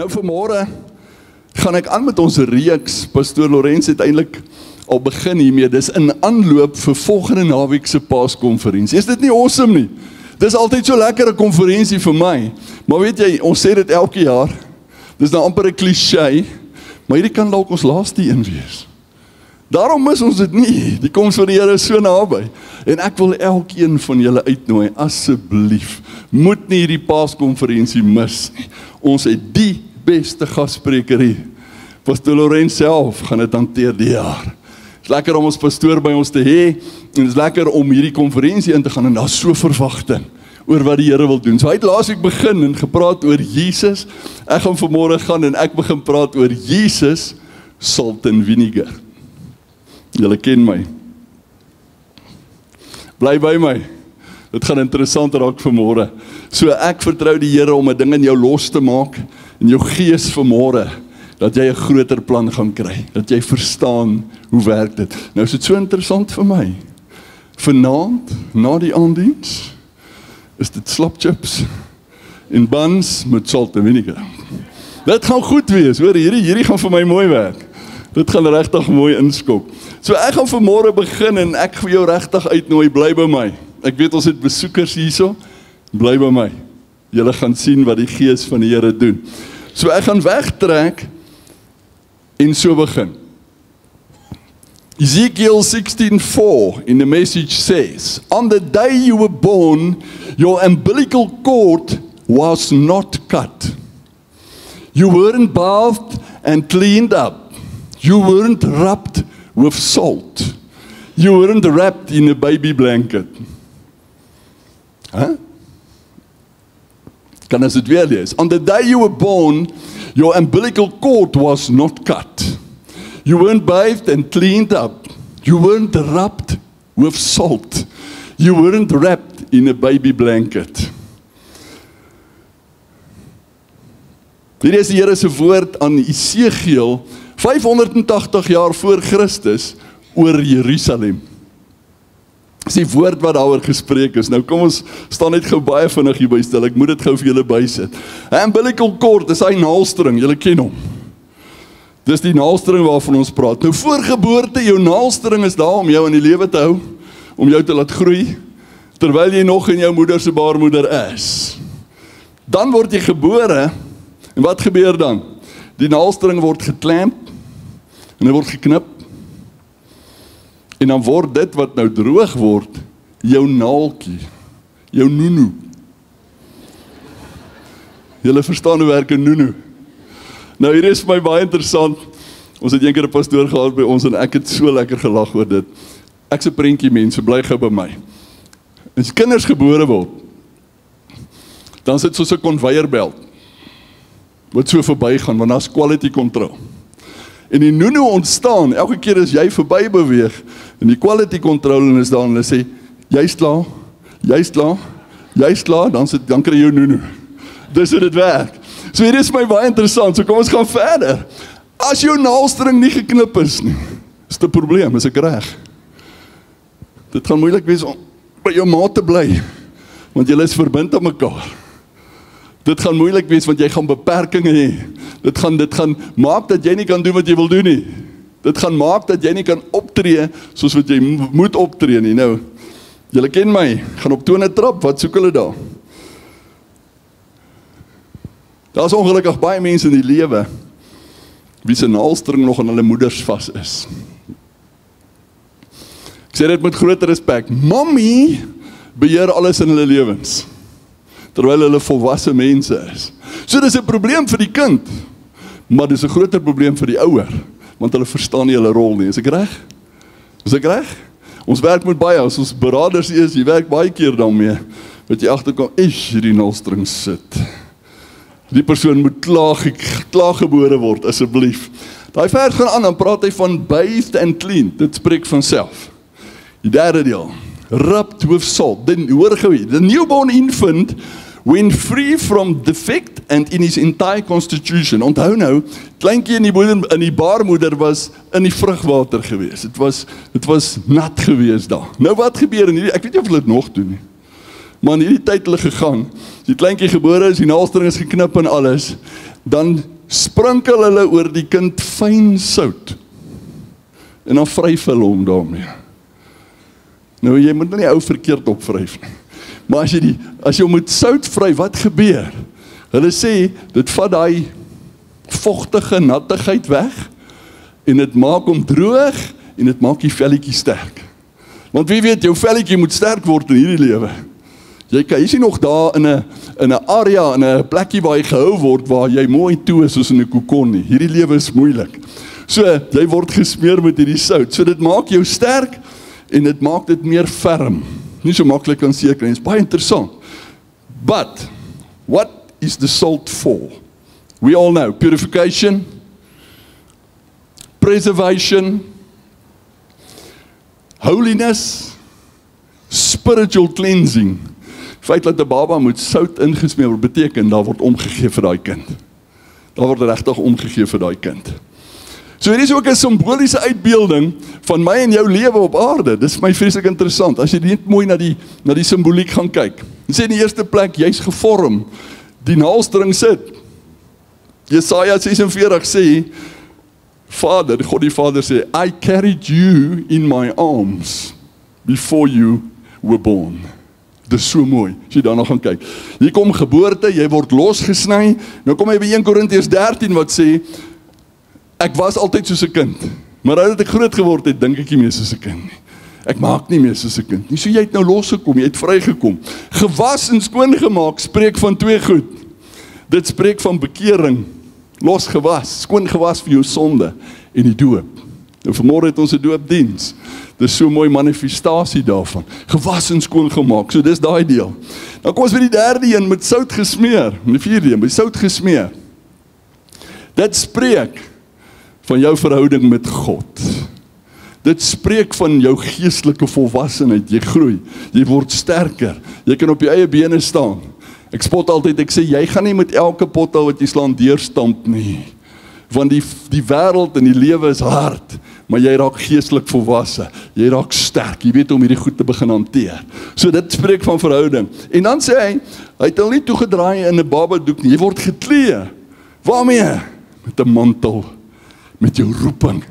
Nou vanmôre gaan ek aan met ons reeks. Pastoor Lorenz het eintlik al begin hiermee. Dis in aanloop vir volgende naweek se Paaskonferensie. Is dit nie awesome nie? Dis altyd so lekker 'n konferensie vir my. Maar weet jy, ons sê dit elke jaar. Dis nou amper 'n kliseë, maar hierdie kan dalk ons laaste een wees. Daarom mis ons dit nie. Die koms van die Here is so naby. En ek wil elkeen van julle uitnooi, asseblief, moet nie hierdie Paaskonferensie mis nie. Ons het die beste gasspreker hier. Pastoor Lorenz self gaan dit hanteer die jaar. Het is lekker om ons pastoor by ons te hê, en het is lekker om hierdie konferensie in te gaan, en daar is so verwagting oor wat die Here wil doen. So hy het laasweek begin en gepraat oor Jesus. Ek gaan vanmôre gaan en ek begin praat oor Jesus, salt en vinegar. Julle ken my. Bly by my. Dit gaan interessant raak vanmôre. So ek vertrou die Here om 'n ding in jou los te maak, in jou gees vanmôre, dat jy 'n groter plan gaan kry, dat jy verstaan hoe werk dit. Nou is dit so interessant vir my. Vanaand, na die aanddiens, is dit slapchips en buns met salt en vinegar. Dit gaan goed wees, hoor, hierdie gaan vir my mooi werk. Dit gaan regtig mooi inskop. So ek gaan vanmôre begin en ek vir jou regtig uitnooi, bly by my. Ek weet ons het besoekers hierso, bly by my. Julle gaan sien wat die Gees van die Here doen. So ek gaan wegtrek en so begin. Ezekiel 16:4 in the Message says, "On the day you were born, your umbilical cord was not cut. You weren't bathed and cleaned up. You weren't rubbed with salt. You weren't wrapped in a baby blanket." Huh? Kan as dit weer lees. "On the day you were born, your umbilical cord was not cut. You weren't bathed and cleaned up. You weren't rubbed with salt. You weren't wrapped in a baby blanket." Dit is die Here se woord aan Esegiel 580 jaar voor Christus oor Jerusalem. Dis die woord wat daaroor gespreek is. Nou kom ons staan net gou baie vinnig hier by stil. Ek moet dit gou vir julle bysit. 'n Umbilical cord is hy naalstring, julle ken hom. Dis die naalstring waarvan ons praat. Nou voor geboorte, jou naalstring is daar om jou in die lewe te hou, om jou te laat groei, terwyl jy nog in jou moeder se baarmoeder is. Dan word jy gebore, en wat gebeur dan? Die naalstring word geklemp, en hy word geknip, en dan word dit wat nou droog word, jou naaltjie, jou noeno. Julle verstaan hoe werk 'n noeno. Nou hier is vir my baie interessant, ons het eendag 'n pastoor gehad by ons, en ek het so lekker gelag oor dit. Ek's 'n prentjie mens, so bly gou by my. As kinders gebore word, dan sit soos 'n konveierbelt, wat so verbygaan, want daar's quality control. En die noeno ontstaan, elke keer as jy verby beweeg, en die quality control is daar, en hulle sê, jy's klaar, dan kry jy jou noeno. Dis hoe dit werk. So hier is my baie interessant, so kom ons gaan verder. As jou naalstring nie geknip is nie, is dit 'n probleem, is ek reg? Dit gaan moeilik wees om by jou maat te bly, want julle is verbind aan mekaar. Dit gaan moeilik wees, want jy gaan beperkings hê. Dit gaan maak dat jy nie kan doen wat jy wil doen nie. Dit gaan maak dat jy nie kan optree soos wat jy moet optree nie. Nou, julle ken my, gaan op tone trap, wat soek hulle daar? Daar's ongelukkig baie mense in die lewe wie se naalstring nog aan hulle moeders vas is. Ek sê dit met groot respek. Mommy beheer alles in hulle lewens, terwyl hulle volwasse mense is. So dis 'n probleem vir die kind, maar dis 'n groter probleem vir die ouer, want hulle verstaan nie hulle rol nie. Is ek reg? Is ek reg? Ons werk met baie, as ons beraders is, jy werk baie keer daarmee, wat jy agterkom, hierdie naalstring sit. Die persoon moet klaargebore word, asseblief. Daai vers gaan aan, dan praat hy van bathed and clean, dit spreek van self. Die derde deel, rubbed with salt. Hoor gou hier, the newborn infant, when free from defect and in his entire constitution. Onthou nou, kleintjie in die baarmoeder was in die vrugwater gewees. Dit was nat gewees daar. Nou wat gebeur in hierdie, ek weet nie of hulle dit nog doen nie. Maar in hierdie tyd hulle gegaan, die kleintjie gebore is, die naalstring is geknip en alles, dan sprinkel hulle oor die kind fyn sout. En dan vryf hulle hom daarmee. Nou, jy moet nie ou verkeerd opvryf nie. Maar as jy hom met sout vryf, wat gebeur? Hulle sê, dit vat daai vochtige nattigheid weg, en dit maak hom droog, en dit maak die velletjie sterk. Want wie weet, jou velletjie moet sterk word in hierdie lewe. Jy sien nog daar in 'n area, in 'n plekkie waar jy gehou word, waar jy mooi toe is soos in 'n kokon nie. Hierdie lewe is moeilik. So, jy word gesmeer met hierdie sout. So, dit maak jou sterk, en dit maak dit meer ferm. Nie so maklik aan seker, en dit is baie interessant. But, what is the salt for? We all know, purification, preservation, holiness, spiritual cleansing. Feit dat 'n baba moet sout ingesmeer word, beteken, daar word omgegee vir daai kind. Daar word regtig omgegee vir daai kind. So hier is ook 'n simboliese uitbeelding van my en jou lewe op aarde. Dis vir my vreeslik interessant, as jy net mooi na die simboliek gaan kyk. Dit sê in die eerste plek, jy's gevorm, die naaldstring sit. Jesaja 46 sê, Vader, God die Vader sê, I carried you in my arms before you were born. Dis so mooi, as jy daarna gaan kyk. Hier kom geboorte, jy word losgesny. Nou kom hy by 1 Korintiërs 13 wat sê, ek was altyd soos 'n kind, maar nou dat ek groot geword het, dink ek nie meer soos 'n kind nie. Ek maak nie meer soos 'n kind nie. So jy het nou losgekom, jy het vrygekom. Gewas en skoongemaak spreek van twee goed. Dit spreek van bekering, losgewas, skoongewas vir jou sonde en die doop. Nou vanmôre het ons 'n doopdiens. Dis so 'n mooi manifestasie daarvan. Gewas en skoongemaak. So dis daai deel. Dan kom ons by die derde een met sout gesmeer. En die vierde een met sout gesmeer. Dit spreek van jou verhouding met God. Dit spreek van jou geestelike volwassenheid. Jy groei, jy word sterker, jy kan op jou eie bene staan. Ek spot altyd, ek sê, jy gaan nie met elke pothou wat jy slaan deurstamp nie. Want die wêreld en die lewe is hard, maar jy raak geestelik volwasse, jy raak sterk, jy weet om hierdie goed te begin hanteer. So dit spreek van verhouding. En dan sê hy het al nie toegedraai in 'n babadoek nie, jy word geklee. Waarmee? Met 'n mantel, met jou roeping,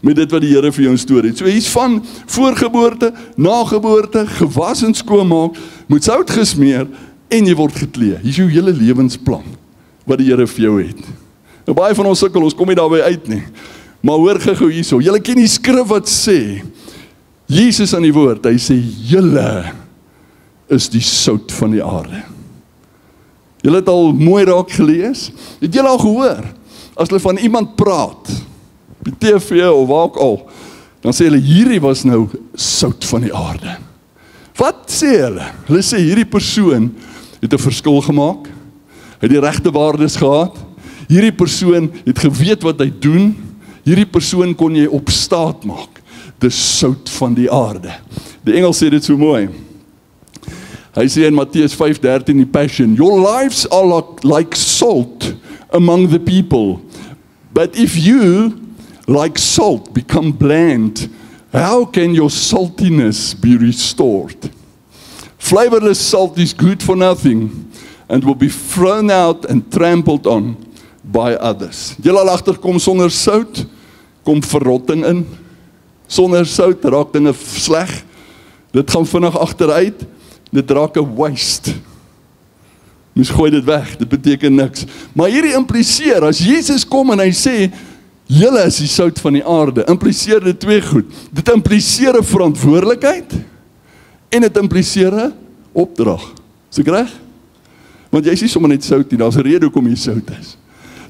met dit wat die Here vir jou instoor het. So hier's van voorgeboorte, nageboorte, gewas en skoonmaak, met sout gesmeer, en jy word geklee. Hier's jou hele lewensplan, wat die Here vir jou het. Nou baie van ons sukkel, ons kom nie daarby uit nie. Maar hoor gou hierso, julle ken die skrif wat sê, Jesus aan die woord, hy sê, julle is die sout van die aarde. Julle het al mooi raak gelees, het julle al gehoor, as hulle van iemand praat, op die TV of waar ook al, dan sê hulle, hierdie was nou sout van die aarde. Wat sê hulle? Hulle sê, hierdie persoon het 'n verskil gemaak, het die regte waardes gehad, hierdie persoon het geweet wat hy doen, hierdie persoon kon jy op staat maak, dis sout van die aarde. Die Engels sê dit so mooi. Hy sê in Matteus 5:13 die Passion, your lives are like salt among the people, but if you, like salt, become bland, how can your saltiness be restored? Flavorless salt is good for nothing, and will be thrown out and trampled on by others. Jy al agterkom sonder sout, kom verrotting in. Sonder sout raak dinge sleg. Dit gaan vinnig agteruit. Dit raak 'n waste. Mens gooi dit weg, dit beteken niks. Maar hierdie impliseer, as Jesus kom en hy sê, julle is die sout van die aarde, impliseer dit twee goed. Dit impliseer 'n verantwoordelikheid, en dit impliseer 'n opdrag. Is ek reg? Want jy is nie sommer net sout nie, daar's 'n rede hoekom jy sout is.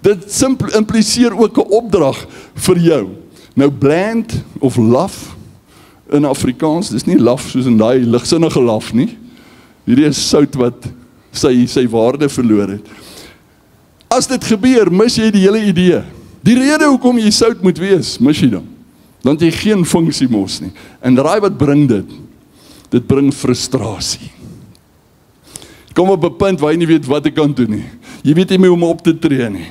Dit impliseer ook 'n opdrag vir jou. Nou bland of laf in Afrikaans, dis nie laf soos in daai ligsinnige laf nie. Hierdie is sout wat sy waarde verloor het. As dit gebeur, mis jy die hele idee. Die rede hoekom jy sout moet wees, mis jy dan. Dan het jy geen funksie mos nie. En raai wat bring dit? Dit bring frustrasie. Kom op 'n punt waar jy nie weet wat ek kan doen nie. Jy weet nie meer hoe om op te tree nie.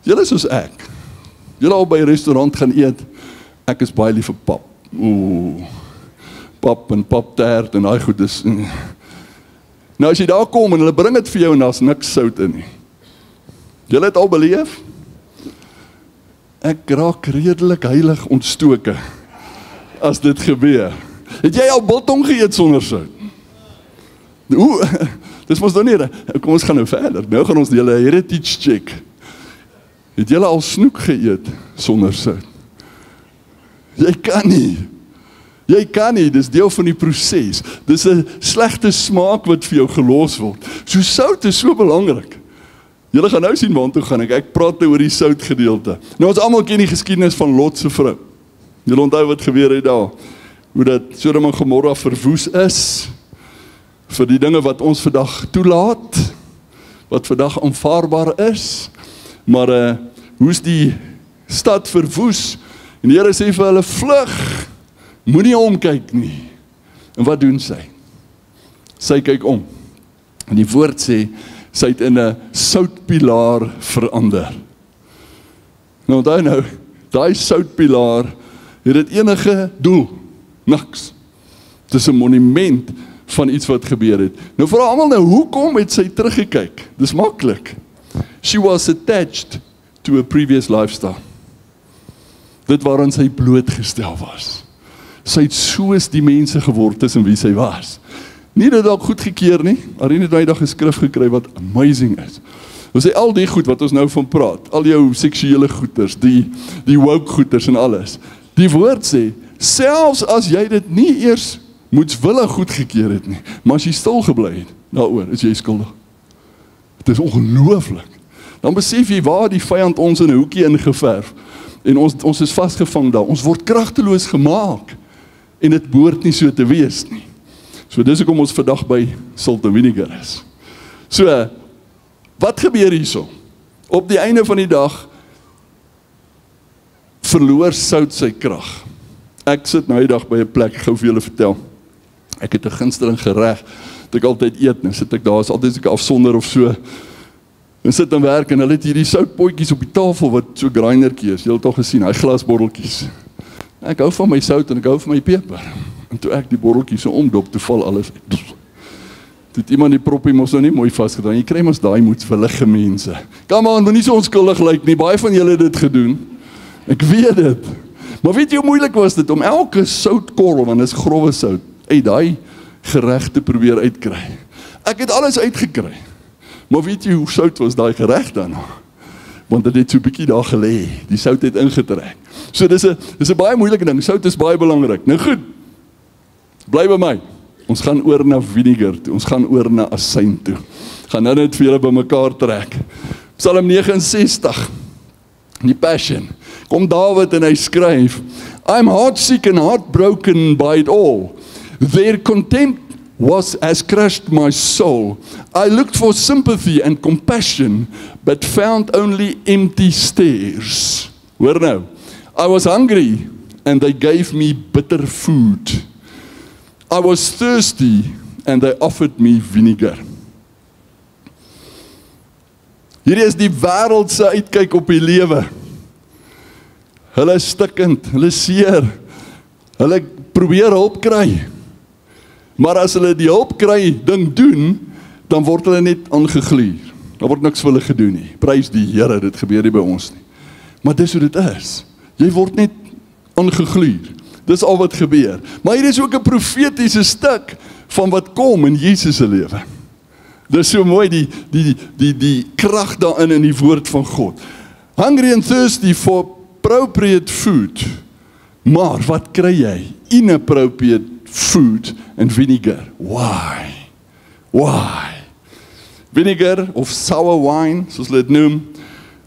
Julle is soos ek. Julle al by 'n restaurant gaan eet, ek is baie lief vir pap. Pap en paptert en daai goed is. Nou as jy daar kom en hulle bring dit vir jou en daar's niks sout in nie. Julle het al beleef? Ek raak redelik heilig ontstoke as dit gebeur. Het jy al biltong geëet sonder sout? Dis mos nou nie, kom ons gaan nou verder. Nou gaan ons die hele heritage check. Het julle al snoek geëet sonder sout? Jy kan nie. Jy kan nie, dis deel van die proses. Dis 'n slegte smaak wat vir jou gelos word. So sout is so belangrik. Julle gaan nou sien waartoe gaan ek praat nou oor die sout gedeelte. Nou ons almal ken die geskiedenis van Lot se vrou. Julle onthou wat gebeur het daar. Hoe dat Sodom en Gomorra verwoes is vir die dinge wat ons vandag toelaat, wat vandag aanvaarbaar is, maar hoe's die stad verwoes, en die Here sê vir hulle, vlug, moenie omkyk nie. En wat doen sy? Sy kyk om, en die woord sê, sy het in 'n soutpilaar verander. Nou onthou nou, daai soutpilaar het dit enige doel, niks. Dit is 'n monument van iets wat gebeur het. Nou vir almal nou, hoekom het sy teruggekyk? Dis maklik. She was attached to a previous lifestyle. Dit waaraan sy blootgestel was. Sy het soos die mense geword tussen wie sy was. Nie dat dalk goedgekeur nie. Arien het nou die dag 'n skrif gekry wat amazing is. Ons sê al die goed wat ons nou van praat, al jou seksuele goeders, die woke goeders en alles. Die woord sê, selfs as jy dit nie eers moetswillig goedgekeur het nie, maar as jy stil gebly het, daaroor is jy skuldig. Het is ongelooflik. Dan besef jy waar die vyand ons in 'n hoekie ingeverf, en ons is vasgevang daar, ons word kragteloos gemaak, en dit behoort nie so te wees nie. So dis hoekom ons vandag by salt and vinegar is. So, wat gebeur hierso? Op die einde van die dag, verloor sout sy krag. Ek sit nou die dag by 'n plek, ek gou vir julle vertel. Ek het 'n gunsteling gereg, wat ek altyd eet, nou sit ek daar, is altyd ek afsonder of so, en sit en werk, en hulle het hierdie soutpotjies op die tafel, wat so grindertjie is, jy het al gesien, hy glasbotteltjies. Ek hou van my sout, en ek hou van my peper, en toe ek die botteltjies so omdop, toe val alles uit. Toe het iemand die proppie mos nou nie mooi vastgedaan, jy kry mos daai moedswillige mense. Come on, moet nie so onskuldig lyk nie, baie van julle het dit gedoen, ek weet dit. Maar weet jy hoe moeilik was dit, om elke soutkorrel, want dit is grove sout, uit daai gereg te probeer uitkry. Ek het alles uitgekry, maar weet jy hoe sout was daai gereg dan? Want dit het so 'n bietjie daar gelê, die sout het ingetrek. So dis 'n baie moeilike ding, sout is baie belangrik. Nou goed, bly by my, ons gaan oor na vinegar toe, ons gaan oor na asyn toe. Gaan nou net vir julle bymekaar trek. Psalm 69, die Passion, kom Dawid en hy skryf, I'm heartsick and heartbroken by it all. Their contempt has crushed my soul. I looked for sympathy and compassion, but found only empty stares. Hoor nou, I was hungry and they gave me bitter food. I was thirsty and they offered me vinegar. Hierdie is die wêreld se uitkyk op die lewe. Hulle is stikkend, hulle is seer, hulle probeer hulp kry. Maar as hulle die hulp kry ding doen, dan word hulle net aangegluur. Daar word niks vir hulle gedoen nie. Prys die Here, dit gebeur nie by ons nie. Maar dis hoe dit is. Jy word net aangegluur. Dis al wat gebeur. Maar hier is ook 'n profetiese stuk van wat kom in Jesus se lewe. Dis so mooi die krag daarin in die woord van God. Hungry and thirsty for appropriate food. Maar wat kry jy? Inappropriate food and vinegar. Why? Vinegar of sour wine, soos hulle dit noem,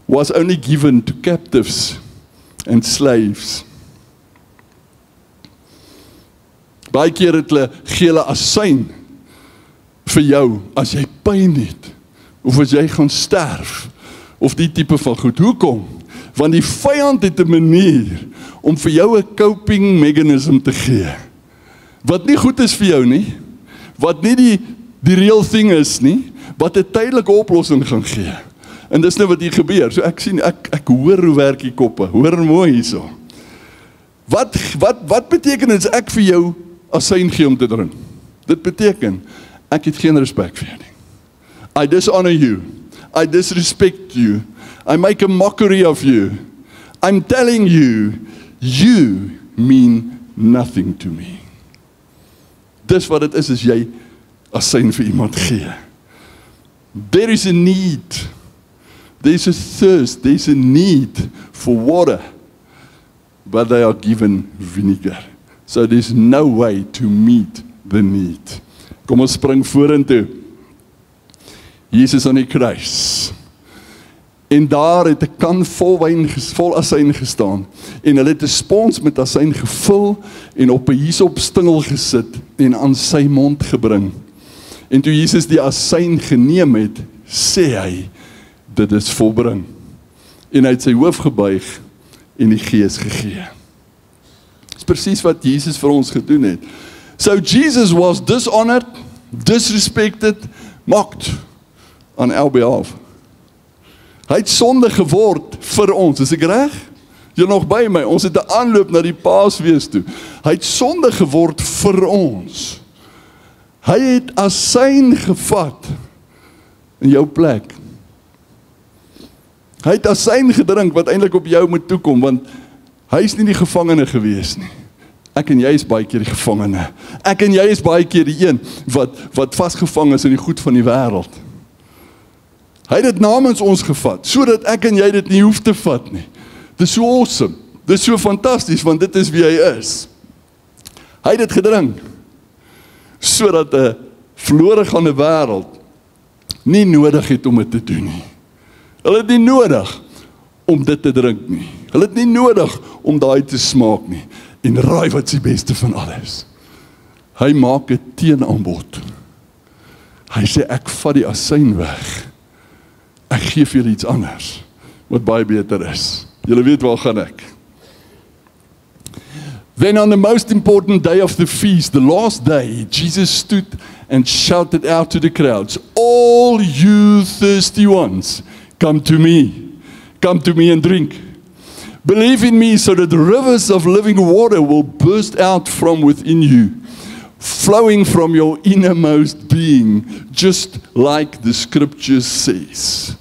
was only given to captives and slaves. Baie keer het hulle gee hulle asyn vir jou as jy pyn het, of as jy gaan sterf, of die tipe van goed. Hoekom? Want die vyand het 'n manier om vir jou 'n coping mechanism te gee. Wat nie goed is vir jou nie, wat nie die real thing is nie, wat 'n tydelike oplossing gaan gee. En dis nou wat hier gebeur. So ek sien, ek hoor hoe werk die koppe. Hoor mooi hierso. Wat beteken dit as ek vir jou asyn gee om te drink? Dit beteken, ek het geen respek vir jou nie. I dishonor you. I disrespect you. I make a mockery of you. I'm telling you, you mean nothing to me. Dis wat dit is as jy asyn vir iemand gee. There is a need. There's a thirst. There's a need for water. But they are given vinegar. So there's no way to meet the need. Kom ons spring vorentoe. Jesus aan die kruis. En daar het 'n kan vol wyn, vol asyn gestaan. En hulle het 'n spons met asyn gevul en op 'n hisopstingel gesit en aan sy mond gebring. En toe Jesus die asyn geneem het, sê hy, dit is volbring. En hy het sy hoof gebuig en die Gees gegee. Dis presies wat Jesus vir ons gedoen het. So Jesus was dishonored, disrespected, mocked on our behalf. Hy het sonde geword vir ons, is ek reg? Jy nog by my, ons het 'n aanloop na die Paasfees toe. Hy het sonde geword vir ons. Hy het asyn gevat in jou plek. Hy het asyn gedrink wat eintlik op jou moet toekom, want hy is nie die gevangene gewees nie. Ek en jy is baie keer die gevangene. Ek en jy is baie keer die een wat vasgevang is in die goed van die wêreld. Hy het dit namens ons gevat, sodat ek en jy dit nie hoef te vat nie. Dit is so awesome, dit is so fantasties, want dit is wie hy is. Hy het dit gedrink, sodat 'n verlore gaande wêreld nie nodig het om dit te doen nie. Hulle het nie nodig om dit te drink nie. Hulle het nie nodig om daai te smaak nie. En raai wat die beste van alles. Hy maak 'n teenaanbod. Hy sê ek vat die asyn weg. Ek gee vir julle iets anders wat baie beter is. Julle weet waar gaan ek. Then on the most important day of the feast, the last day, Jesus stood and shouted out to the crowds, all you thirsty ones, come to me and drink. Believe in me so that the rivers of living water will burst out from within you, flowing from your innermost being, just like the scripture says.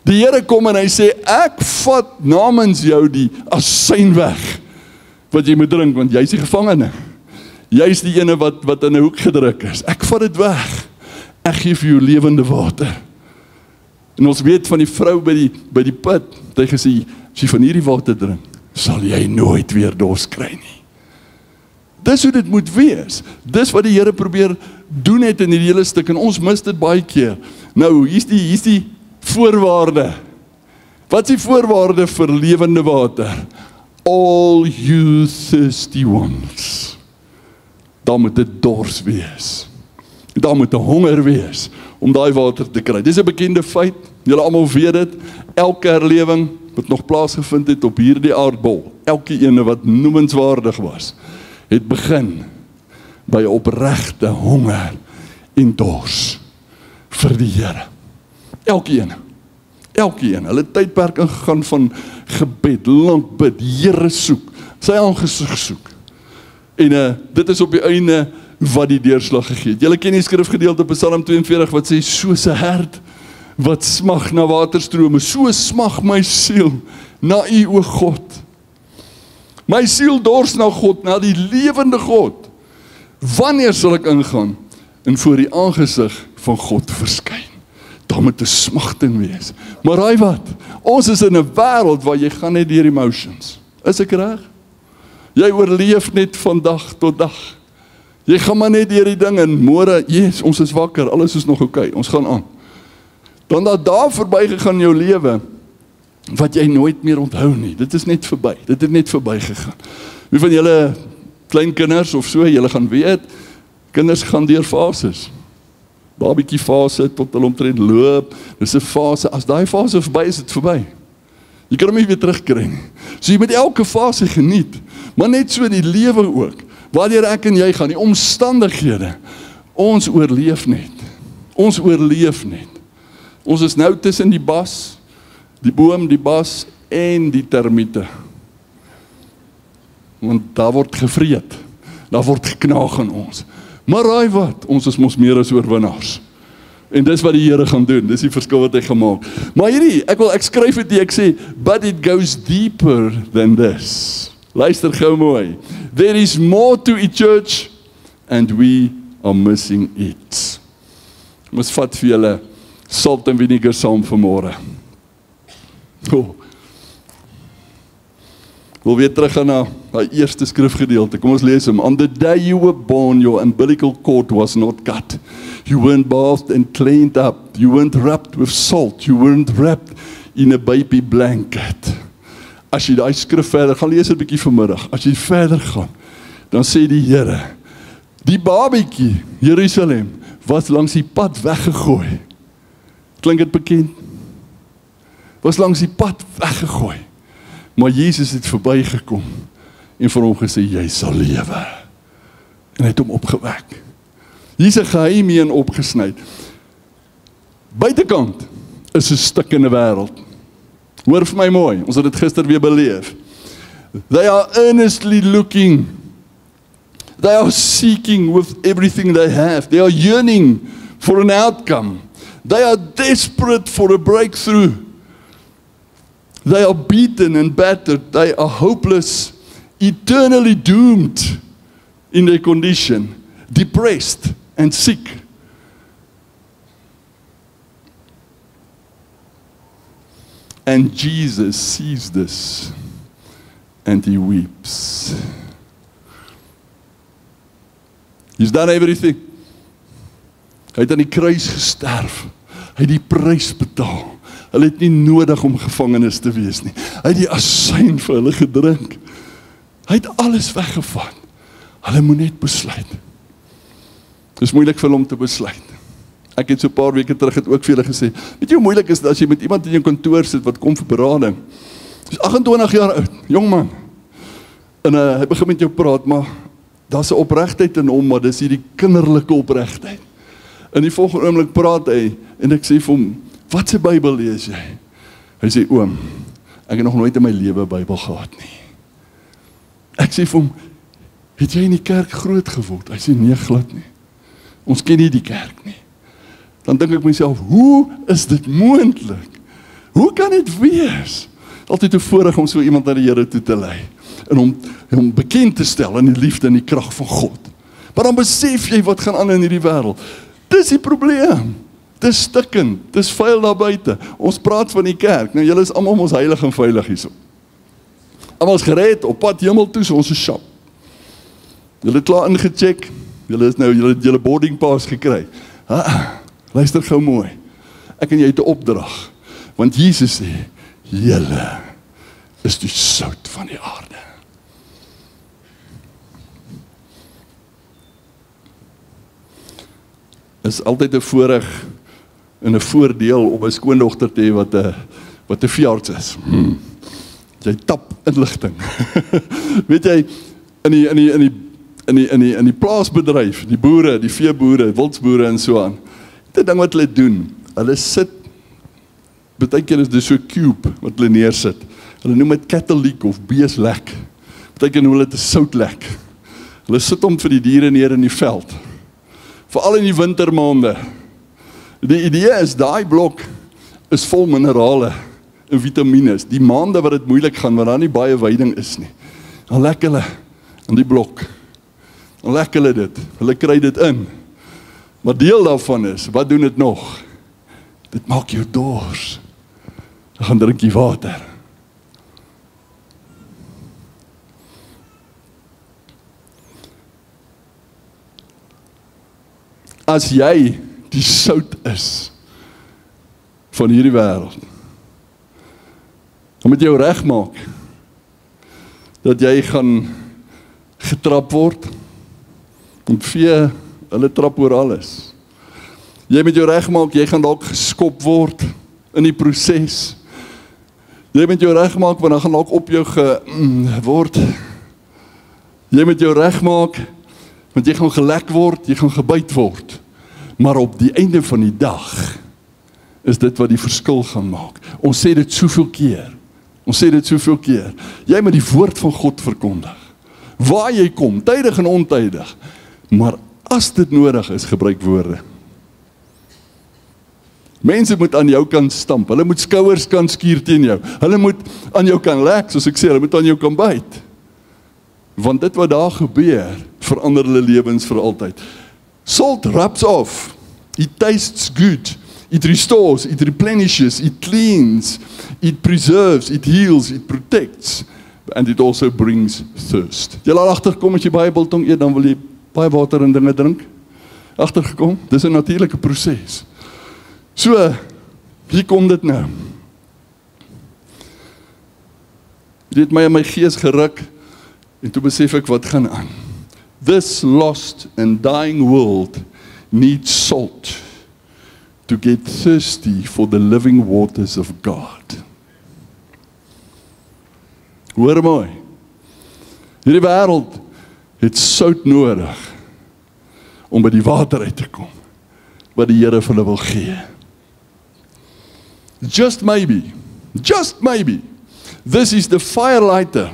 Die Here kom en hy sê, ek vat namens jou die asyn weg, wat jy moet drink, want jy is die gevangene. Jy is die ene wat in 'n hoek gedruk is. Ek vat dit weg. Ek gee vir jou lewende water. En ons weet van die vrou by die put, het hy gesê, as jy van hierdie water drink, sal jy nooit weer dors kry nie. Dis hoe dit moet wees. Dis wat die Here probeer doen het in hierdie hele stuk, en ons mis dit baie keer. Nou, hier's die voorwaarde. Wat is die voorwaarde vir lewende water? All you thirsty ones. Daar moet 'n dors wees. Daar moet 'n honger wees om daai water te kry. Dis 'n bekende feit. Julle almal weet dit. Elke herlewing wat nog plaasgevind het op hierdie aardbol, elke ene wat noemenswaardig was, het begin by 'n opregte honger en dors vir die Here. Elkeen. Hulle het tydperk ingegaan van gebed, lank bid, Here soek, sy aangesig soek. En dit is op die einde wat die deurslag gegee het. Julle ken die skrifgedeelte op Psalm 42 wat sê, soos 'n hert wat smag na waterstrome, so smag my siel na U, o God. My siel dors na God, na die lewende God. Wanneer sal ek ingaan en voor die aangesig van God verskyn? Daar moet 'n smagting wees. Maar raai wat? Ons is in 'n wêreld waar jy gaan net deur emotions. Is ek reg? Jy oorleef net van dag tot dag. Jy gaan maar net deur die ding en môre, yes, ons is wakker, alles is nog oké, ons gaan aan. Dan dat daar verby gegaan in jou lewe, wat jy nooit meer onthou nie. Dit is net verby. Dit het net verby gegaan. Wie van julle klein kinders of so, julle gaan weet, kinders gaan deur fases. Babietjie fase tot hulle omtrent loop. Dis 'n fase. As daai fase verby is, dit verby. Jy kan hom nie weer terugkry nie. So jy moet elke fase geniet, maar net so die lewe ook. Waardeur ek en jy gaan, die omstandighede. Ons oorleef net. Ons oorleef net. Ons is nou tussen die bas, die boom, die bas en die termiete. Want daar word gevreet. Daar word geknaag aan ons. Maar raai wat, ons is mos meer as oorwinnaars. En dis wat die Here gaan doen, dis die verskil wat hy gaan maak. Maar ek skryf dit nie, ek sê, but it goes deeper than this. Luister gou mooi. There is more to it, church, and we are missing it. Ons vat vir julle salt en vinegar saam vanmôre. Wil weer terug gaan na die eerste skrifgedeelte. Kom ons lees hom. On the day you were born, your umbilical cord was not cut. You weren't bathed and cleaned up. You weren't wrapped with salt. You weren't wrapped in a baby blanket. As jy daai skrif verder gaan lees 'n bietjie vanmiddag, as jy verder gaan, dan sê die Here, die babietjie, Jerusalem, was langs die pad weggegooi. Klink dit bekend? Was langs die pad weggegooi. Maar Jesus het verbygekom en vir hom gesê, jy sal lewe. En hy het hom opgewek. Hier is 'n geheim hierin opgesny. Buitekant is 'n stikkende wêreld. Hoor vir my mooi, ons het dit gister weer beleef. They are earnestly looking. They are seeking with everything they have. They are yearning for an outcome. They are desperate for a breakthrough. They are beaten and battered. They are hopeless, eternally doomed in their condition, depressed and sick. And Jesus sees this and he weeps. He's done everything. Hy het aan die kruis gesterf. Hy het die prys betaal. Hulle het nie nodig om gevangenes te wees nie. Hy het die asyn vir hulle gedrink. Hy het alles weggevat. Hulle moet net besluit. Dit is moeilik vir hulle om te besluit. Ek het so 'n paar weke terug het ook vir julle gesê, weet jy hoe moeilik is dit as jy met iemand in jou kantoor sit wat kom vir berading? Hy's 28 jaar oud, jong man. En hy begin met jou praat, maar daar's 'n opregtheid in hom, maar dis hierdie kinderlike opregtheid. In die volgende oomblik praat hy en ek sê vir hom, wat se Bybel lees jy? Hy sê, oom, ek het nog nooit in my lewe 'n Bybel gehad nie. Ek sê vir hom, het jy in die kerk groot geword? Hy sê, nee, glad nie. Ons ken nie die kerk nie. Dan dink ek myself, hoe is dit moontlik? Hoe kan dit wees? Altyd 'n voorreg om so iemand na die Here toe te lei en hom bekend te stel in die liefde en die krag van God. Maar dan besef jy wat gaan aan in hierdie wêreld. Dis die probleem. Dis stikkend, dis vuil daar buite. Ons praat van die kerk. Nou julle is almal ons heilig en veilig hierso. Almal is gered op pad hemel toe, so ons is sharp. Julle het klaar ingecheck. Julle is nou julle boarding pass gekry. Luister gou mooi. Ek en jy het 'n opdrag. Want Jesus sê, julle is die sout van die aarde. Is altyd 'n voorreg en 'n voordeel om 'n skoondogter te hê wat 'n veearts is. Jy tap inligting. Weet jy, in die plaasbedryf, die boere, die veeboere, wildsboere en so aan. Dit ding wat hulle doen, hulle sit, baie keer is dit so 'n cube wat hulle neersit. Hulle noem dit cattle leak of beeslek. Baie keer noem hulle dit 'n soutlek. Hulle sit hom vir die diere neer in die veld. Veral in die wintermaande. Die idee is, daai blok is vol minerale en vitamines. Die maande wat dit moeilik gaan, waar daar nie baie veiding is nie. Dan lek hulle in die blok. Dan lek hulle dit. Hulle kry dit in. Maar deel daarvan is, wat doen dit nog? Dit maak jou dors. Dan gaan drink jy water. As jy die sout is van hierdie wêreld, dan moet jy jou regmaak dat jy gaan getrap word en vee, hulle trap oor alles. Jy moet jou regmaak, jy gaan dalk geskop word in die proses. Jy moet jou regmaak, want dan gaan dalk op jou word. Jy moet jou regmaak, want jy gaan gelek word, jy gaan gebyt word. Maar op die einde van die dag is dit wat die verskil gaan maak. Ons sê dit soveel keer. Jy moet die woord van God verkondig. Waar jy kom, tydig en ontydig. Maar as dit nodig is, gebruik woorde. Mense moet aan jou kan stamp, hulle moet skouers kan skuur teen jou, hulle moet aan jou kan lek, soos ek sê, hulle moet aan jou kan byt. Want dit wat daar gebeur, verander hulle lewens vir altyd. Salt rubs off, it tastes good, it restores, it replenishes, it cleans, it preserves, it heals, it protects, and it also brings thirst. Jy laat agterkom as jy baie biltong eet, dan wil jy baie water en dinge drink. Agtergekom, dis 'n natuurlike proses. So, hier kom dit nou. Dit het my in my gees geruk, en toe besef ek wat gaan aan. This lost and dying world needs salt to get thirsty for the living waters of God. Hoor mooi, hierdie wêreld het sout nodig om by die water uit te kom, wat die Here vir hulle wil gee. Just maybe, this is the firelighter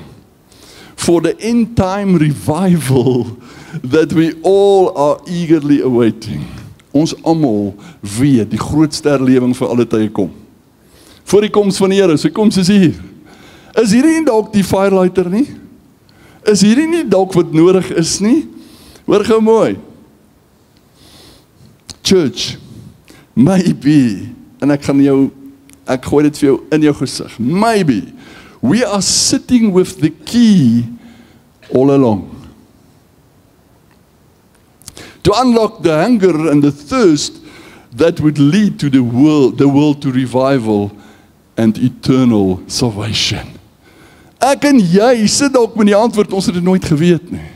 for the end time revival that we all are eagerly awaiting. Ons almal weet die grootste herlewing vir alle tye kom. Voor die koms van die Here, sy koms is hier. Is hierdie nie dalk die firelighter nie? Is hierdie nie dalk wat nodig is nie? Hoor gou mooi. Church, maybe, en ek gooi dit vir jou in jou gesig, maybe, we are sitting with the key all along. To unlock the hunger and the thirst that would lead to the world to revival and eternal salvation. Ek en jy sit dalk met die antwoord, ons het dit nooit geweet nie.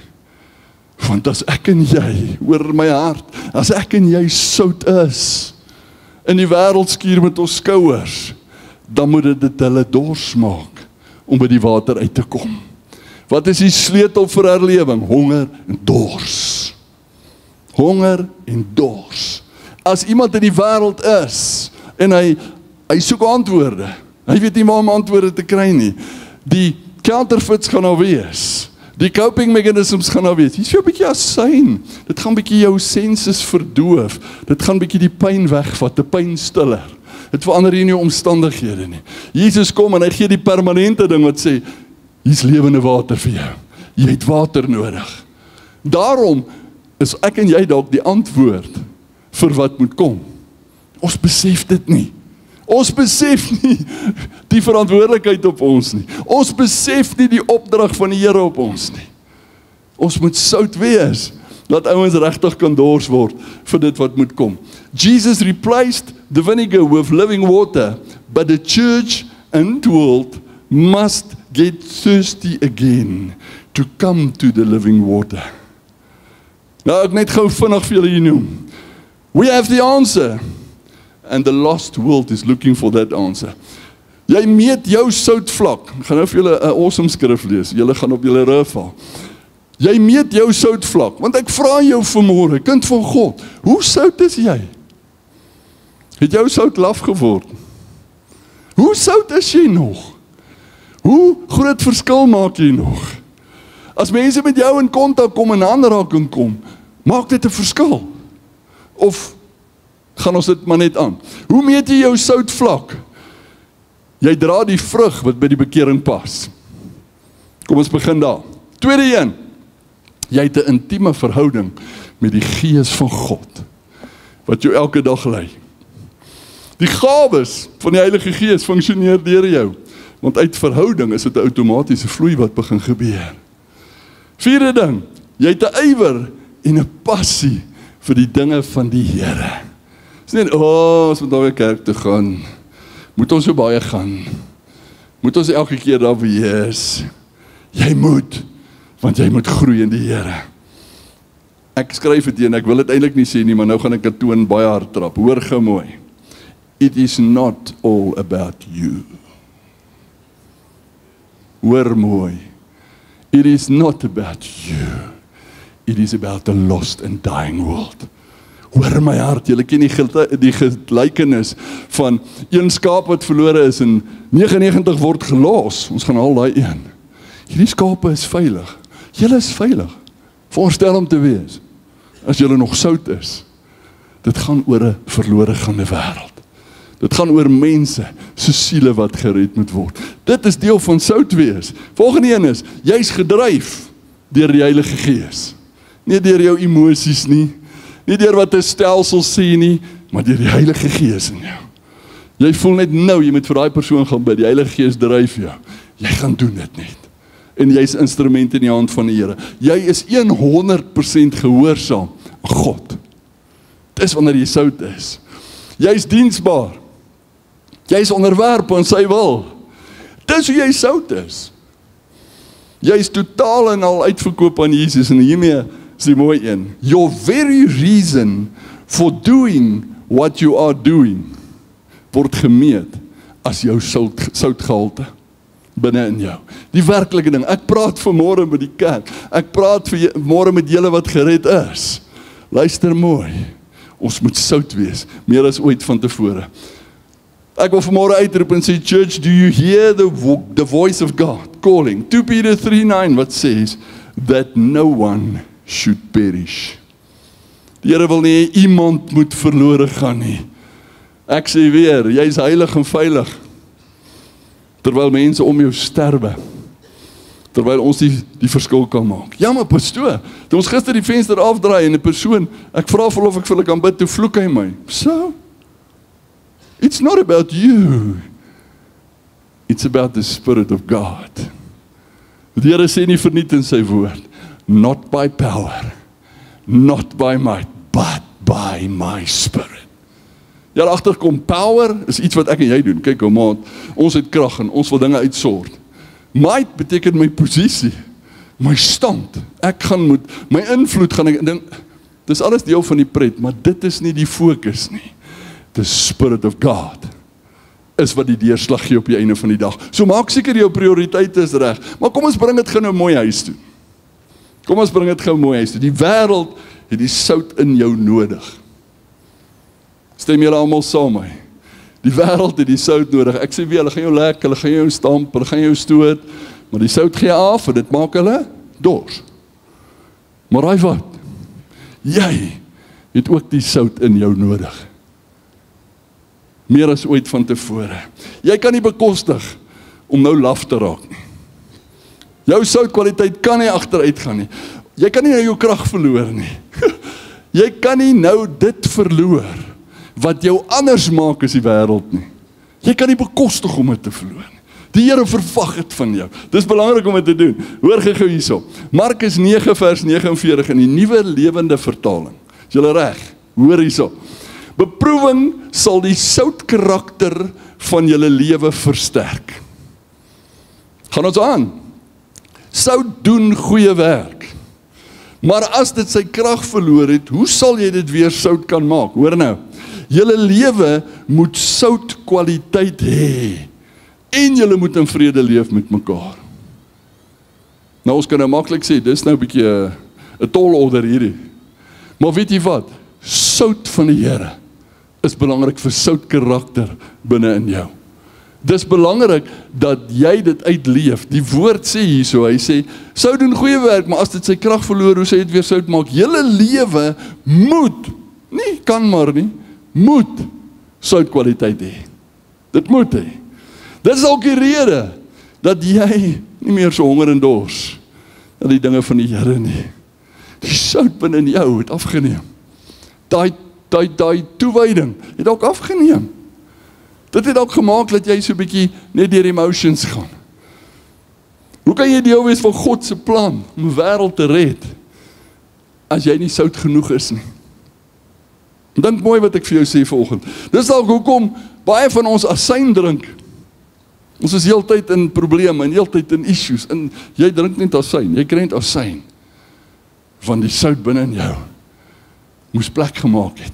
Want as ek en jy, hoor my hart, as ek en jy sout is, in die wêreld skuur met ons skouers, dan moet dit hulle dors maak, om by die water uit te kom. Wat is die sleutel vir herlewing? Honger en dors. Honger en dors. As iemand in die wêreld is, en hy soek antwoorde, hy weet nie waar om antwoorde te kry nie, die counterfeits gaan nou wees, die coping mechanisms gaan nou wees, hier is jou bykie asyn, dit gaan bykie jou senses verdoof, dit gaan bykie die pyn wegvat, die pynstiller, het verander nie jou omstandighede nie. Jesus kom en hy gee die permanente ding wat sê, hier is lewende water vir jou, jy het water nodig. Daarom is ek en jy dalk die antwoord vir wat moet kom. Ons besef dit nie. Ons besef nie die verantwoordelikheid op ons nie. Ons besef nie die opdrag van die Here op ons nie. Ons moet sout wees, dat ouens regtig kan dors word vir dit wat moet kom. Jesus replaced the vinegar with living water, but the church and world must get thirsty again to come to the living water. Nou ek net gou vinnig vir julle hier noem. We have the answer. And the lost world is looking for that answer. Jy meet jou soutvlak. Ek gaan nou vir julle 'n awesome skrif lees. Julle gaan op julle rug val. Jy meet jou soutvlak, want ek vra jou vanmôre, kind van God, hoe sout is jy? Het jou sout laf geword? Hoe sout is jy nog? Hoe groot verskil maak jy nog? As mense met jou in kontak kom en aanraking kom, maak dit 'n verskil? Of gaan ons dit maar net aan? Hoe meet jy jou soutvlak? Jy dra die vrug wat by die bekering pas. Kom ons begin daar. Tweede een, jy het 'n intieme verhouding met die Gees van God, wat jou elke dag lei. Die gawes van die Heilige Gees funksioneer deur jou, want uit verhouding is dit 'n outomatiese vloei wat begin gebeur. Vierde ding, jy het 'n ywer en 'n passie vir die dinge van die Here. Dis nie, ons moet daar kerk toe gaan, moet ons so baie gaan, moet ons elke keer daar wees. Jy moet, want jy moet groei in die Here. Ek skryf dit hier en ek wil dit eintlik nie sê nie, maar nou gaan ek 'n toon baie hard trap. Hoor gou mooi. It is not all about you. Hoor mooi. It is not about you. It is about the lost and dying world. Hoor my hart, julle ken die gelykenis van een skaap wat verlore is en 99 word gelos. Ons gaan al daai een. Hierdie skape is veilig. Julle is veilig. Veronderstel om te wees. As julle nog sout is. Dit gaan oor 'n verlore gaande wêreld. Dit gaan oor mense, so siele wat gered moet word. Dit is deel van sout wees. Volgende een is, jy's gedryf deur die Heilige Gees. Nie deur jou emosies nie, nie deur wat 'n stelsel sê nie, maar deur die Heilige Gees in jou. Jy voel net nou, jy moet vir daai persoon gaan bid, die Heilige Gees dryf jou. Jy gaan doen dit net. En jy's instrument in die hand van die Here. Jy is 100% gehoorsaam aan God. Dis wanneer jy sout is. Jy's diensbaar. Jy's onderwerp aan sy wil. Dis hoe jy sout is. Jy's totaal en al uitverkoop aan Jesus, en hiermee is die mooi een. Your very reason for doing what you are doing word gemeet as jou soutgehalte binne in jou. Die werklike ding. Ek praat vanmôre met die kerk. Ek praat vanmôre met julle wat gered is. Luister mooi. Ons moet sout wees, meer as ooit van tevore. Ek wil vanmôre uitroep en sê, Church, do you hear the voice of God calling? 2 Peter 3:9 wat says that no one should perish. Die Here wil nie iemand moet verlore gaan nie. Ek sê weer, jy is heilig en veilig, terwyl mense om jou sterwe, terwyl ons die verskil kan maak. Ja, maar pastoor, toe ons gister die venster afdraai en 'n persoon, ek vra vir of ek vir hulle kan bid, toe vloek hy my. So, it's not about you. It's about the Spirit of God. Die Here sê nie verniet in sy woord, not by power, not by might, but by my Spirit. Ja, agterkom, power is iets wat ek en jy doen. Kyk, ou maat, ons het krag en ons wil dinge uitsort. Might beteken my posisie, my stand. Ek gaan moet, my invloed gaan ek dink, dis alles deel van die pret, maar dit is nie die fokus nie. The Spirit of God is wat die deurslag gee op die einde van die dag. So maak seker jou prioriteite is reg. Maar kom ons bring dit gou nou mooi huis toe. Kom ons bring dit gou mooi huis toe. Die wêreld het die sout in jou nodig. Stem julle almal saam met my? Die wêreld het die sout nodig. Ek sê weer, hulle gaan jou lek, hulle gaan jou stamp, hulle gaan jou stoot, maar die sout gee af en dit maak hulle dors. Maar raai wat? Jy het ook die sout in jou nodig. Meer as ooit van tevore. Jy kan nie bekostig om nou laf te raak nie. Jou soutkwaliteit kan nie agteruit gaan nie. Jy kan nie nou jou krag verloor nie. Jy kan nie nou dit verloor wat jou anders maak as die wêreld nie. Jy kan nie bekostig om dit te verloor nie. Die Here verwag dit van jou. Dis belangrik om dit te doen. Hoor gou hierso. Markus 9 vers 49 in die Nuwe Lewende Vertaling. Is julle reg? Hoor hierso. Beproewing sal die soutkarakter van julle lewe versterk. Gaan ons aan. Sout doen goeie werk. Maar as dit sy krag verloor het, hoe sal jy dit weer sout kan maak? Hoor nou. Julle lewe moet soutkwaliteit hê. En julle moet in vrede leef met mekaar. Nou ons kan nou maklik sê, dis nou 'n bietjie 'n tolorder hierdie. Maar weet jy wat? Sout van die Here is belangrik vir soutkarakter binne in jou. Dis belangrik dat jy dit uitleef. Die woord sê hierso, hy sê, sout doen goeie werk, maar as dit sy krag verloor, hoe sê dit weer sout maak? Julle lewe moet, nie kan maar nie, moet soutkwaliteit hê. Dit moet hê. Dit is ook die rede dat jy nie meer so honger en dors na die dinge van die Here nie. Die sout binne in jou het afgeneem. Daai toewyding het ook afgeneem. Dit het ook gemaak dat jy so 'n bietjie net deur emotions gaan. Hoe kan jy deel wees van God se plan om die wêreld te red as jy nie sout genoeg is nie? Dink mooi wat ek vir jou sê vanoggend. Dis dalk hoekom baie van ons asyn drink. Ons is heeltyd in probleme en heeltyd in issues en jy drink net asyn, jy kry net asyn van die sout binne in jou. Moes plek gemaak het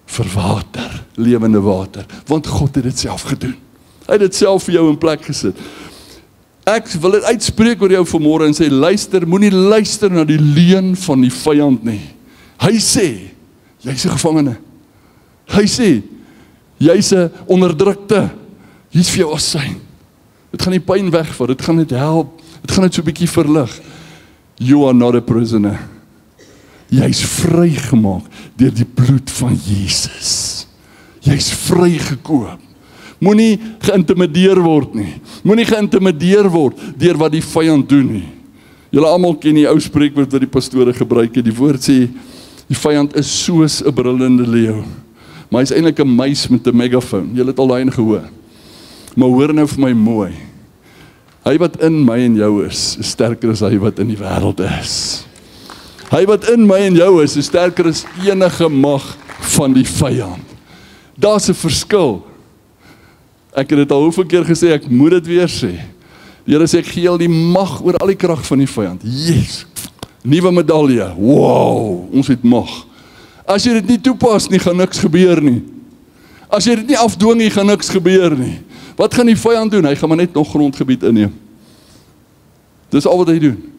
vir water, lewende water, want God het dit self gedoen. Hy het dit self vir jou in plek gesit. Ek wil dit uitspreek oor jou vanmôre en sê, luister, moenie luister na die leuen van die vyand nie. Hy sê, jy's 'n gevangene. Hy sê, jy's 'n onderdrukte. Hier's vir jou asyn. Dit gaan die pyn wegvat, dit gaan dit help, dit gaan dit so 'n bietjie verlig. You are not a prisoner. Jy's vrygemaak deur die bloed van Jesus. Jy's vrygekoop. Moenie geïntimideer word nie. Moenie geïntimideer word deur wat die vyand doen nie. Julle almal ken die ou spreekwoord wat die pastore gebruik het. Die woord sê, die vyand is soos 'n brullende leeu. Maar hy's eintlik 'n muis met 'n megafoon. Julle het al daai gehoor. Maar hoor nou vir my mooi. Hy wat in my en jou is sterker as hy wat in die wêreld is. Hy wat in my en jou is sterker as enige mag van die vyand. Daar's 'n verskil. Ek het dit al hoeveel keer gesê, ek moet dit weer sê. Die Here sê, ek gee al die mag oor al die krag van die vyand. Yes! Nuwe medalje. Wow, ons het mag. As jy dit nie toepas nie, gaan niks gebeur nie. As jy dit nie afdwing nie, gaan niks gebeur nie. Wat gaan die vyand doen? Hy gaan maar net nog grondgebied inneem. Dis al wat hy doen.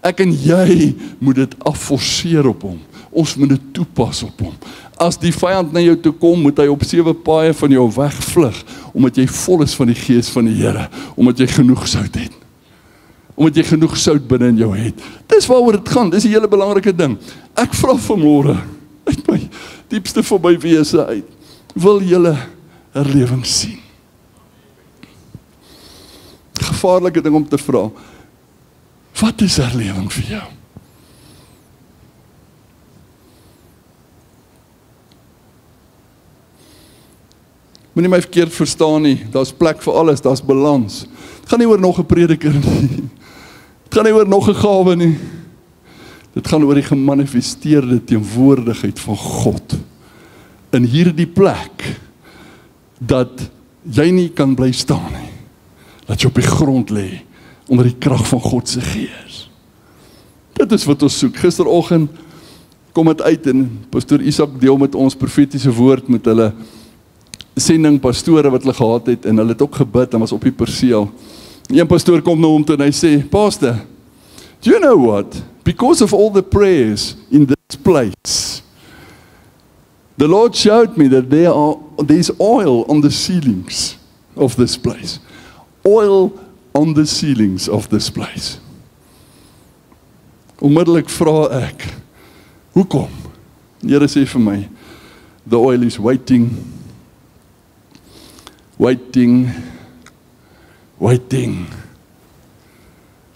Ek en jy moet dit afforceer op hom. Ons moet dit toepas op hom. As die vyand na jou toe kom, moet hy op 7 paaie van jou wegvlug, omdat jy vol is van die gees van die Here, omdat jy genoeg sout het. Omdat jy genoeg sout binne in jou het. Dis waaroor dit gaan, dis 'n hele belangrike ding. Ek vra vanmôre, uit my diepste van my wese uit, wil julle herlewing sien? Gevaarlike ding om te vra, wat is herlewing vir jou? Moenie my verkeerd verstaan nie, daar's plek vir alles, daar's balans. Het gaan nie oor nog 'n prediker nie. Het gaan nie oor nog 'n gawe nie. Dit gaan oor die gemanifesteerde teenwoordigheid van God in hierdie plek, dat jy nie kan bly staan nie. Dat jy op die grond lê, onder die krag van God se gees. Dit is wat ons soek. Gisteroggend kom dit uit en pastoor Isak deel met ons profetiese woord met hulle sending pastore wat hulle gehad het, en hulle het ook gebid en was op die perseel. Een pastoor kom na hom toe en hy sê, Pastor, do you know what? Because of all the prayers in this place, the Lord showed me that there's oil on the ceilings of this place. Oil on the ceilings of this place. Onmiddellik vra ek, hoekom? Die Here sê vir my, the oil is waiting,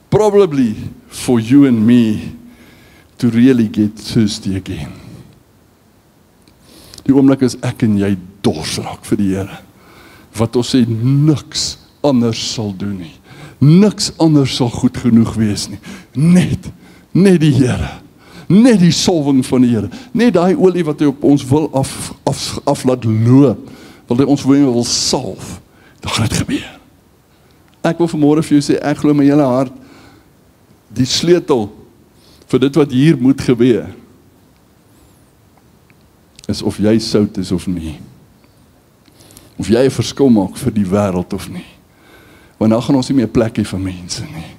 probably for you and me to really get thirsty again. Die oomblik is ek en jy dors raak vir die Here, wat ons sê niks anders sal doen nie, niks anders sal goed genoeg wees nie, net die Here, net die salwing van die Here, net daai olie wat hy op ons wil af laat loop, want hy ons wil salf, dan gaan dit gebeur. Ek wil vanmôre vir jou sê, ek glo my hele hart, die sleutel vir dit wat hier moet gebeur, is of jy sout is of nie. Of jy 'n verskil maak vir die wêreld of nie. Want dan gaan ons nie meer plek hê vir mense nie.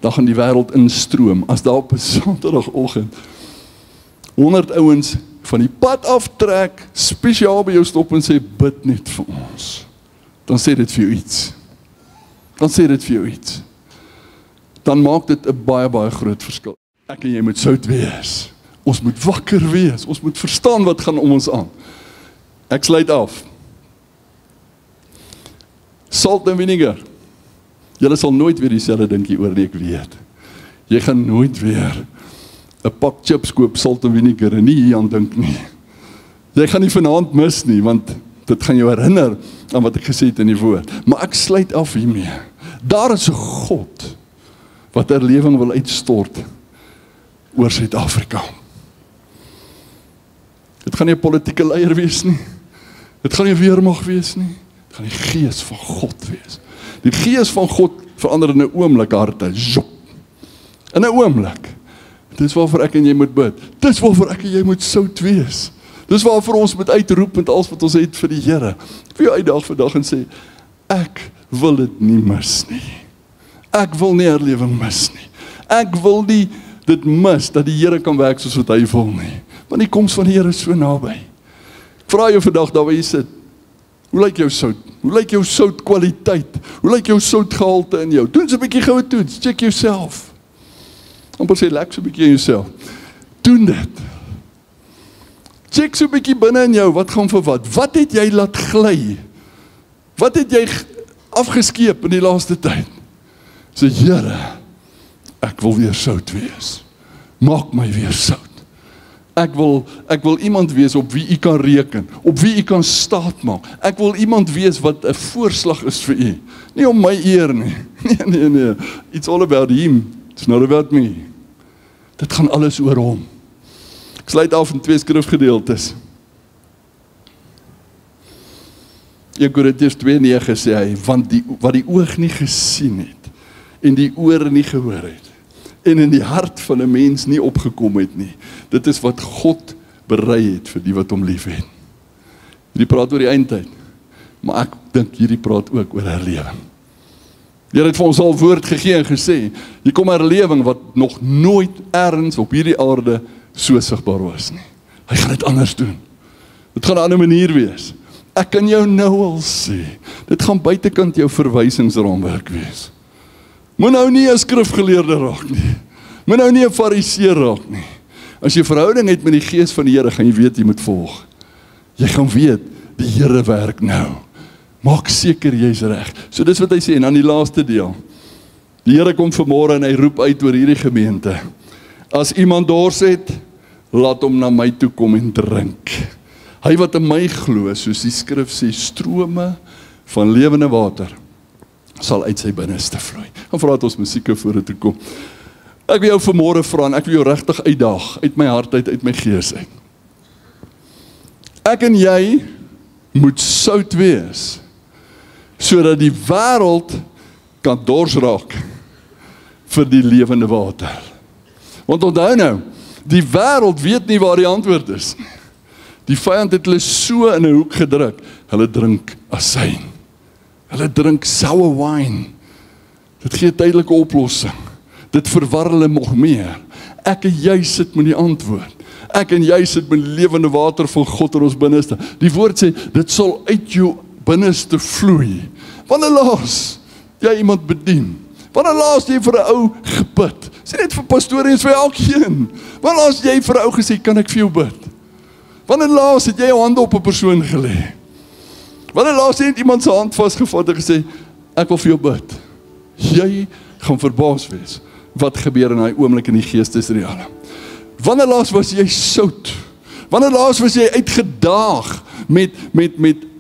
Dan gaan die wêreld instroom, as daar op 'n Sondagoggend 100 ouens van die pad aftrek, spesiaal by jou stop en sê, bid net vir ons. Dan sê dit vir jou iets. Dan maak dit 'n baie groot verskil. Ek en jy moet sout wees. Ons moet wakker wees. Ons moet verstaan wat gaan om ons aan. Ek sluit af. Salt en vinegar. Julle sal nooit weer dieselfde dinkie oor nie, ek weet. Jy gaan nooit weer 'n pak chips koop, salt en vinegar en nie hier aan dink nie. Jy gaan nie vanaand mis nie, want dit gaan jou herinner aan wat ek gesê het in die woord. Maar ek sluit af hiermee. Daar is 'n God wat herlewing wil uitstort oor Suid-Afrika. Dit gaan nie 'n politieke leier wees nie. Dit gaan nie 'n weermag wees nie. Dit gaan die gees van God wees. Die gees van God verander in 'n oomblik harte. Zop. In 'n oomblik. Dis waarvoor ek en jy moet bid. Dis waarvoor ek en jy moet sout wees. Dis waarvoor ons moet uitroep met alles wat ons het vir die Here. Ek wil jou uitdaag vandag en sê, ek wil dit nie mis nie. Ek wil nie herlewing mis nie. Ek wil nie dit mis, dat die Here kan werk soos wat hy wil nie. Want die koms van die Here is so naby. Ek vra jou vandag, daar waar jy sit, hoe lyk jou sout? Hoe lyk jou soutkwaliteit? Hoe lyk jou soutgehalte in jou? Doen so 'n bietjie goue toets, check yourself. Amper sê, lek so 'n bietjie in jouself. Doen dit. Check so 'n bietjie binne in jou, wat gaan vir wat? Wat het jy laat gly? Wat het jy afgeskeep in die laaste tyd? Sê, Here, ek wil weer sout wees. Maak my weer sout. Ek wil iemand wees op wie u kan reken, op wie u kan staat maak. Ek wil iemand wees wat 'n voorslag is vir u. Nie om my eer nie. Nee. It's all about him. It's not about me. Dit gaan alles oor hom. Ek sluit af in 2 skrifgedeeltes. 1 Korintiërs 2:9 sê hy, want wat die oog nie gesien het, en die oor nie gehoor het, en in die hart van 'n mens nie opgekom het nie, dit is wat God berei het vir die wat hom lief het. Hierdie praat oor die eindtyd, maar ek dink hierdie praat ook oor herlewing. Die Here het vir ons al woord gegee en gesê, hier kom herlewing wat nog nooit ergens op hierdie aarde so sigbaar was nie. Hy gaan dit anders doen. Dit gaan 'n ander manier wees. Ek kan jou nou al sê, dit gaan buitekant jou verwysingsraamwerk wees. Moet nou nie 'n skrifgeleerde raak nie. Moet nou nie 'n fariseer raak nie. As jy verhouding het met die Gees van die Here, gaan jy weet jy moet volg. Jy gaan weet, die Here werk nou. Maak seker jy's reg. So dis wat hy sê, en dan die laaste deel. Die Here kom vanmôre en hy roep uit oor hierdie gemeente. As iemand dors het, laat hom na my toe kom en drink. Hy wat in my glo, soos die skrif sê, strome van lewende water sal uit sy binneste vloei. Dan vra dat ons musiek voor toe kom. Ek wil jou vanmôre vra en ek wil jou regtig uitdaag, uit my hart uit my gees uit. Ek en jy moet sout wees, sodat die wêreld kan dors raak vir die lewende water. Want onthou nou, die wêreld weet nie waar die antwoord is. Die vyand het hulle so in 'n hoek gedruk, hulle drink asyn. Hulle drink sour wine. Dit gee 'n tydelike oplossing. Dit verwar hulle nog meer. Ek en jy sit met die antwoord. Ek en jy sit met die lewende water van God in ons binneste. Die woord sê, dit sal uit jou binneste vloei. Wanneer laas jy iemand bedien? Wanneer laas jy vir 'n ou gebid? Sê net vir pastoor en vir elkeen. Wanneer laas jy vir 'n ou gesê, kan ek vir jou bid? Wanneer laas het jy jou hande op 'n persoon gelê? Wanneer laas het iemand se hand vasgevat en gesê, ek wil vir jou bid? Jy gaan verbaas wees wat gebeur in daai oomblik in die geestesrealm. Wanneer laas was jy sout? Wanneer laas was jy uitgedaag met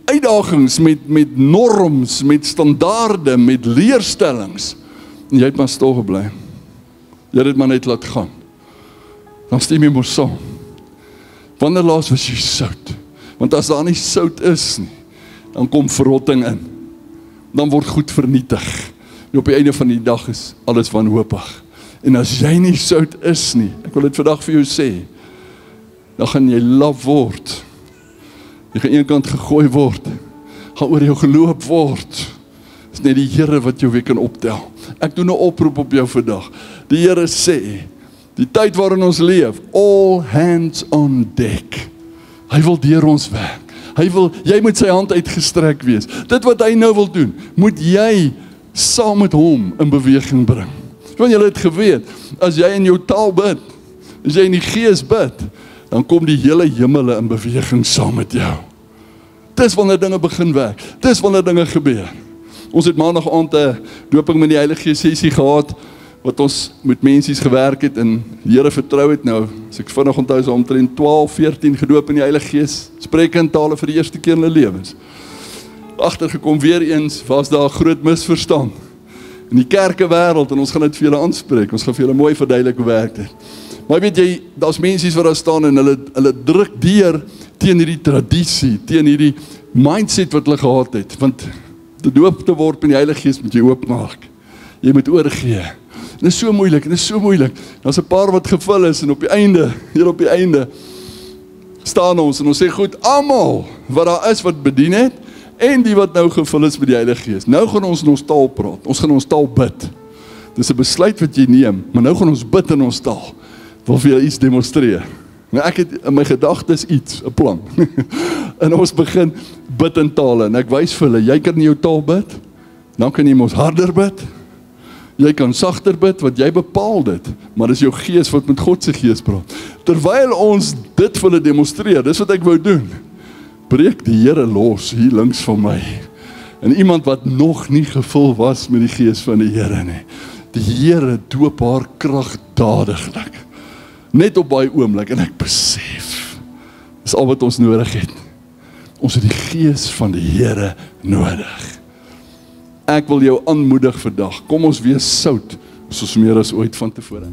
uitdagings, met norms, met standaarde, met leerstellings? En jy het maar stil gebly. Jy het dit maar net laat gaan. Dan stem jy mos saam. Wanneer laas was jy sout? Want as daar nie sout is nie, dan kom verrotting in. Dan word goed vernietig. En op die einde van die dag is alles wanhoopig. En as jy nie sout is nie, ek wil dit vandag vir jou sê, dan gaan jy laf word. Jy gaan eenkant gegooi word. Gaan oor jou geloop word. Dit is net die Here wat jou weer kan optel. Ek doen 'n oproep op jou vandag. Die Here sê, die tyd waarin ons leef, all hands on deck. Hy wil deur ons werk. Jy moet sy hand uitgestrek wees. Dit wat hy nou wil doen, moet jy saam met hom in beweging bring. Want jy het geweet, as jy in jou taal bid, as jy in die gees bid, dan kom die hele hemele in beweging saam met jou. Dis wanneer dinge begin werk. Dis wanneer dinge gebeur. Ons het maandag aand 'n doping met die Heilige Gees sessie gehad, wat ons met mensies gewerk het en die Here vertrou het nou. As ek vinnig onthou, so omtrent 12, 14 gedoop in die Heilige Gees, spreek in tale vir die eerste keer in hulle lewens. Agtergekom weer eens, was daar 'n groot misverstand in die kerkewêreld en ons gaan dit vir julle aanspreek. Ons gaan vir julle mooi verduidelik hoe werk dit. Maar weet jy, daar's mensies wat daar staan en hulle druk deur teen hierdie tradisie, teen hierdie mindset wat hulle gehad het, want gedoop te word in die Heilige Gees moet jy oopmaak. Jy moet oorgee. En dit is so moeilik, en dit is so moeilik. Daar's 'n paar wat gevul is en op die einde staan ons en ons sê goed, almal wat daar is wat bedien het en die wat nou gevul is met die Heilige Gees. Nou gaan ons in ons taal praat. Ons gaan in ons taal bid. Dis 'n besluit wat jy neem, maar nou gaan ons bid in ons taal. Wil vir julle iets demonstreer. Nou ek het in my gedagtes iets, 'n plan. En ons begin bid in tale en ek wys vir hulle, jy kan in jou taal bid. Dan kan jy mos harder bid. Jy kan sagter bid, want jy bepaal dit, maar dis jou gees wat met God se gees praat. Terwyl ons dit vir hulle demonstreer, dis wat ek wou doen. Breek die Here los hier links van my. En iemand wat nog nie gevul was met die gees van die Here nie. Die Here doop haar kragtadiglik. Net op daai oomblik en ek besef, dis al wat ons nodig het. Ons het die gees van die Here nodig. Ek wil jou aanmoedig vandag, kom ons wees sout, soos meer as ooit van tevore.